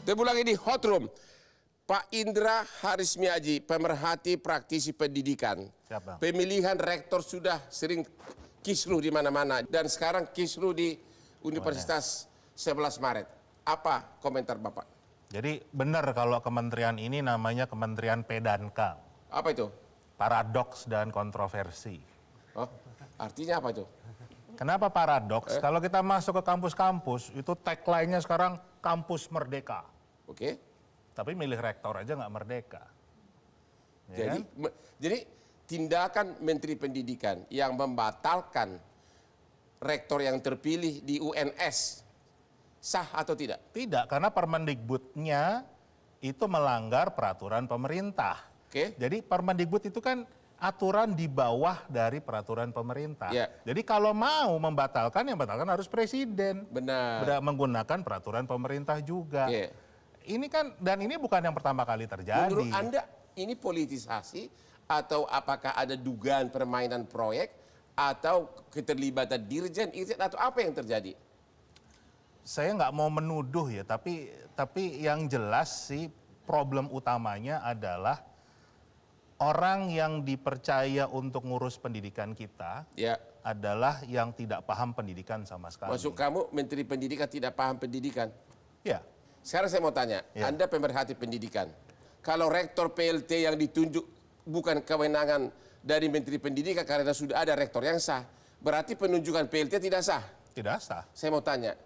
Terpulang di hot room. Pak Indra Harismiaji, pemerhati praktisi pendidikan. Siapa? Pemilihan rektor sudah sering kisruh di mana-mana. Dan sekarang kisruh di Universitas 11 Maret. Apa komentar Bapak? Jadi benar kalau kementerian ini namanya Kementerian P dan K. Apa itu? Paradoks dan kontroversi. Oh, artinya apa itu? Kenapa paradoks? Kalau kita masuk ke kampus-kampus, itu tagline-nya sekarang kampus merdeka. Oke. Tapi milih rektor aja nggak merdeka. Ya Jadi, kan? jadi tindakan Menteri Pendidikan yang membatalkan rektor yang terpilih di UNS sah atau tidak? Tidak, karena Permendikbudnya itu melanggar peraturan pemerintah. Oke. Jadi Permendikbud itu kan aturan di bawah dari peraturan pemerintah. Ya. Jadi kalau mau membatalkan, yang membatalkan harus presiden. Benar. Menggunakan peraturan pemerintah juga. Oke. Ini kan, dan ini bukan yang pertama kali terjadi. Menurut Anda ini politisasi atau apakah ada dugaan permainan proyek atau keterlibatan dirjen atau apa yang terjadi? Saya nggak mau menuduh ya, tapi yang jelas sih problem utamanya adalah orang yang dipercaya untuk ngurus pendidikan kita Ya. adalah yang tidak paham pendidikan sama sekali. Maksud kamu Menteri Pendidikan tidak paham pendidikan? Ya. Sekarang saya mau tanya, Ya. Anda pemerhati pendidikan. Kalau rektor PLT yang ditunjuk bukan kewenangan dari Menteri Pendidikan karena sudah ada rektor yang sah, berarti penunjukan PLT tidak sah? Tidak sah. Saya mau tanya,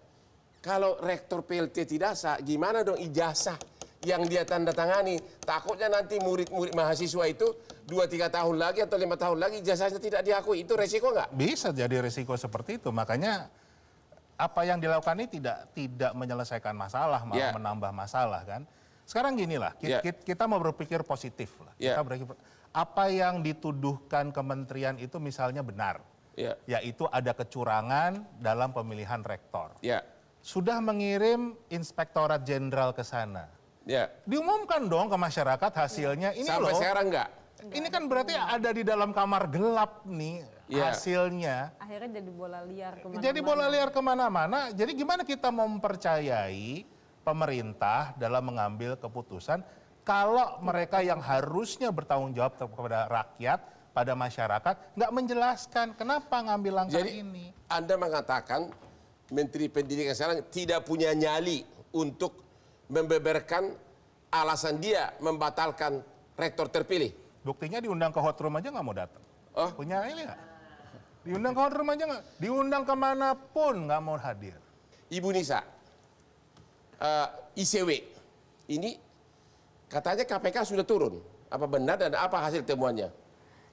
kalau rektor PLT tidak sah, gimana dong ijazah yang dia tanda tangani? Takutnya nanti murid-murid mahasiswa itu 2-3 tahun lagi atau 5 tahun lagi ijazahnya tidak diakui. Itu resiko nggak? Bisa jadi risiko seperti itu. Makanya apa yang dilakukan ini tidak menyelesaikan masalah, malah Ya. menambah masalah kan. Sekarang ginilah, Ya. kita mau berpikir positif lah. Ya. Apa yang dituduhkan kementerian itu misalnya benar, Ya. yaitu ada kecurangan dalam pemilihan rektor. Ya. Sudah mengirim Inspektorat Jenderal ke sana. Ya. Diumumkan dong ke masyarakat hasilnya. Ini Sampai loh, sekarang nggak? ini kan berarti ada di dalam kamar gelap nih Ya. hasilnya. Akhirnya jadi bola liar kemana-mana. Jadi bola liar kemana-mana. Jadi gimana kita mau mempercayai pemerintah dalam mengambil keputusan kalau mereka yang harusnya bertanggung jawab kepada rakyat, pada masyarakat, nggak menjelaskan kenapa ngambil langkah Jadi ini. Anda mengatakan Menteri Pendidikan sekarang tidak punya nyali untuk membeberkan alasan dia membatalkan rektor terpilih. Buktinya diundang ke hot room aja nggak mau datang. Oh. Punya ini nggak? Diundang ke hot room aja nggak? Diundang kemanapun nggak mau hadir. Ibu Nisa, ICW, ini katanya KPK sudah turun. Apa benar dan apa hasil temuannya?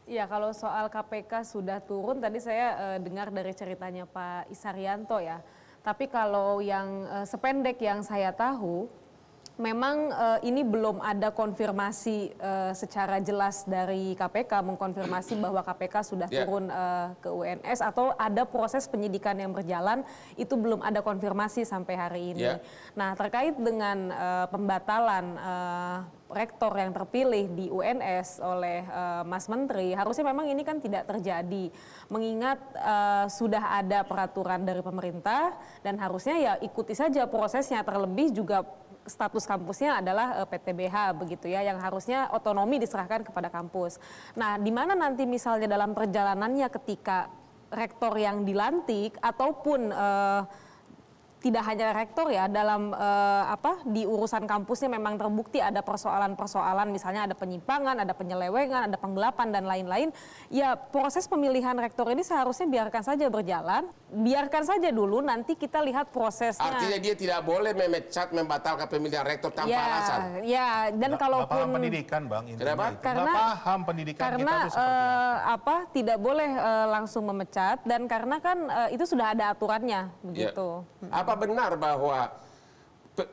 Iya, kalau soal KPK sudah turun, tadi saya dengar dari ceritanya Pak Isarianto ya. Tapi kalau yang sependek yang saya tahu, memang ini belum ada konfirmasi secara jelas dari KPK mengkonfirmasi bahwa KPK sudah turun ke UNS atau ada proses penyidikan yang berjalan, itu belum ada konfirmasi sampai hari ini. Nah, terkait dengan pembatalan rektor yang terpilih di UNS oleh Mas Menteri, harusnya memang ini kan tidak terjadi. Mengingat sudah ada peraturan dari pemerintah dan harusnya ya ikuti saja prosesnya, terlebih juga status kampusnya adalah PTBH begitu ya, yang harusnya otonomi diserahkan kepada kampus. Nah, di mana nanti misalnya dalam perjalanannya ketika rektor yang dilantik ataupun tidak hanya rektor ya, dalam di urusan kampusnya memang terbukti ada persoalan-persoalan, misalnya ada penyimpangan, ada penyelewengan, ada penggelapan dan lain-lain. Ya, proses pemilihan rektor ini seharusnya biarkan saja berjalan, biarkan saja dulu, nanti kita lihat prosesnya. Artinya dia tidak boleh memecat, membatalkan pemilihan rektor tanpa alasan. Ya, dan kalaupun paham pendidikan, Bang. Kenapa? Karena paham pendidikan karena kita itu seperti apa. tidak boleh langsung memecat, dan karena kan itu sudah ada aturannya begitu. Apa benar bahwa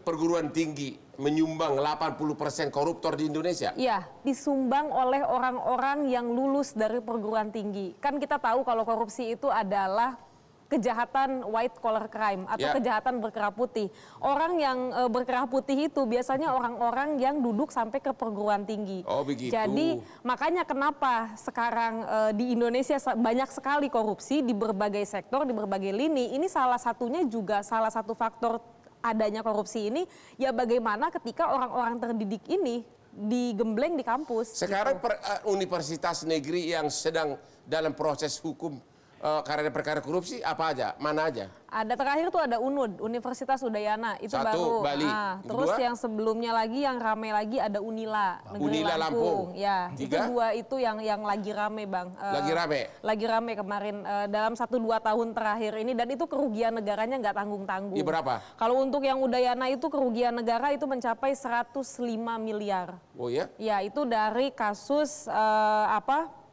perguruan tinggi menyumbang 80% koruptor di Indonesia? Iya, disumbang oleh orang-orang yang lulus dari perguruan tinggi. Kan kita tahu kalau korupsi itu adalah kejahatan white collar crime atau kejahatan berkerah putih. Orang yang berkerah putih itu biasanya orang-orang yang duduk sampai ke perguruan tinggi. Oh, begitu. Jadi makanya kenapa sekarang di Indonesia banyak sekali korupsi di berbagai sektor, di berbagai lini. Ini salah satunya juga salah satu faktor adanya korupsi ini, ya bagaimana ketika orang-orang terdidik ini digembleng di kampus. Sekarang universitas negeri yang sedang dalam proses hukum karena perkara korupsi apa aja, mana aja? Ada terakhir tuh ada UNUD, Universitas Udayana, itu Satu, baru. Bali. Terus Kedua? yang sebelumnya lagi yang rame lagi ada Unila, Negeri Unila Lampung. Ya, Tiga? itu dua itu yang lagi rame, Bang. Lagi rame? Lagi rame kemarin dalam 1-2 tahun terakhir ini, dan itu kerugian negaranya nggak tanggung-tanggung. Iya, berapa? Kalau untuk yang Udayana itu kerugian negara itu mencapai 105 miliar. Oh ya? Ya, itu dari kasus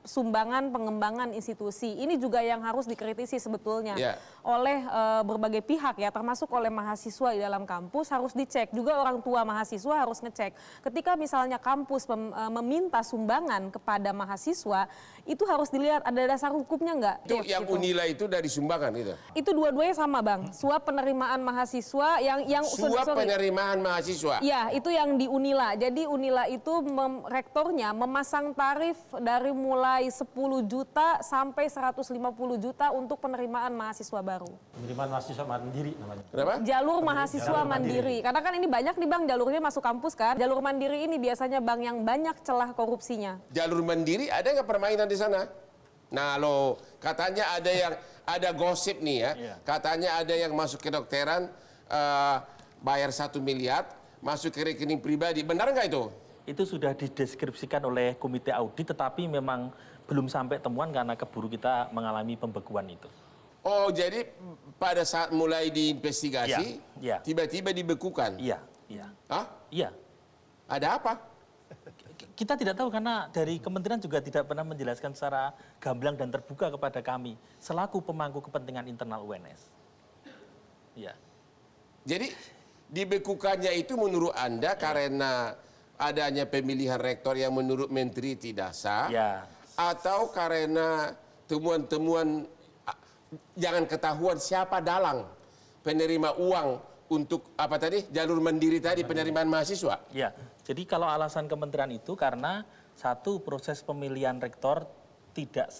sumbangan pengembangan institusi. Ini juga yang harus dikritisi sebetulnya oleh berbagai pihak ya, termasuk oleh mahasiswa di dalam kampus harus dicek. Juga orang tua mahasiswa harus ngecek. Ketika misalnya kampus meminta sumbangan kepada mahasiswa, itu harus dilihat ada dasar hukumnya nggak. Itu yang gitu. Unila itu dari sumbangan itu? Itu dua-duanya sama, Bang. Suap penerimaan mahasiswa yang Suap penerimaan mahasiswa? Ya, itu yang di Unila. Jadi Unila itu rektornya memasang tarif dari mulai 10 juta sampai 150 juta untuk penerimaan mahasiswa baru. Penerimaan mahasiswa mandiri namanya. Kenapa? Jalur mahasiswa mandiri. Karena kan ini banyak nih, Bang, jalurnya masuk kampus kan. Jalur mandiri ini biasanya, Bang, yang banyak celah korupsinya. Jalur mandiri ada nggak permainan di sana? Nah lo katanya ada gosip nih ya. Katanya ada yang masuk kedokteran bayar 1 miliar masuk ke rekening pribadi. Benar nggak itu? Itu sudah dideskripsikan oleh komite audit, tetapi memang belum sampai temuan karena keburu kita mengalami pembekuan itu. Oh, jadi pada saat mulai diinvestigasi, tiba-tiba dibekukan? Iya, iya. Hah? Iya. Ada apa? Kita tidak tahu karena dari kementerian juga tidak pernah menjelaskan secara gamblang dan terbuka kepada kami selaku pemangku kepentingan internal UNS. Iya. Jadi dibekukannya itu menurut Anda karena adanya pemilihan rektor yang menurut Menteri tidak sah, atau karena temuan-temuan jangan ketahuan siapa dalang penerima uang untuk apa tadi jalur mandiri tadi penerimaan mahasiswa? Ya, jadi kalau alasan kementerian itu karena satu proses pemilihan rektor tidak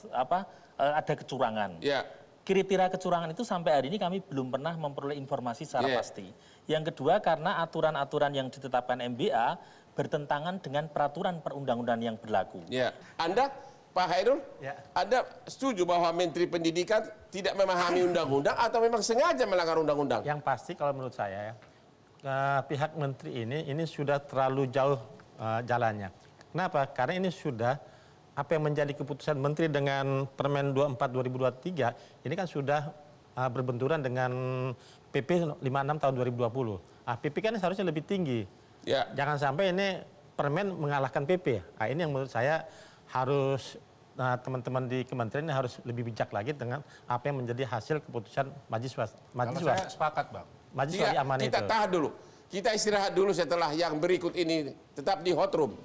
ada kecurangan. Ya. Kira-kira kecurangan itu sampai hari ini kami belum pernah memperoleh informasi secara pasti. Yang kedua karena aturan-aturan yang ditetapkan MBA bertentangan dengan peraturan perundang-undangan yang berlaku. Ya, Anda Pak Hairul, Anda setuju bahwa Menteri Pendidikan tidak memahami undang-undang atau memang sengaja melanggar undang-undang? Yang pasti kalau menurut saya pihak Menteri ini sudah terlalu jauh jalannya. Kenapa? Karena ini sudah apa yang menjadi keputusan Menteri dengan Permen 24 2023 ini kan sudah berbenturan dengan PP 56 tahun 2020. PP kan seharusnya lebih tinggi. Ya. Jangan sampai ini Permen mengalahkan PP. Nah, ini yang menurut saya harus teman-teman di kementerian ini harus lebih bijak lagi dengan apa yang menjadi hasil keputusan mahasiswa. Kalau saya sepakat, Bang. Mahasiswa di aman itu. Kita tahan dulu. Kita istirahat dulu setelah yang berikut ini tetap di Hot Room.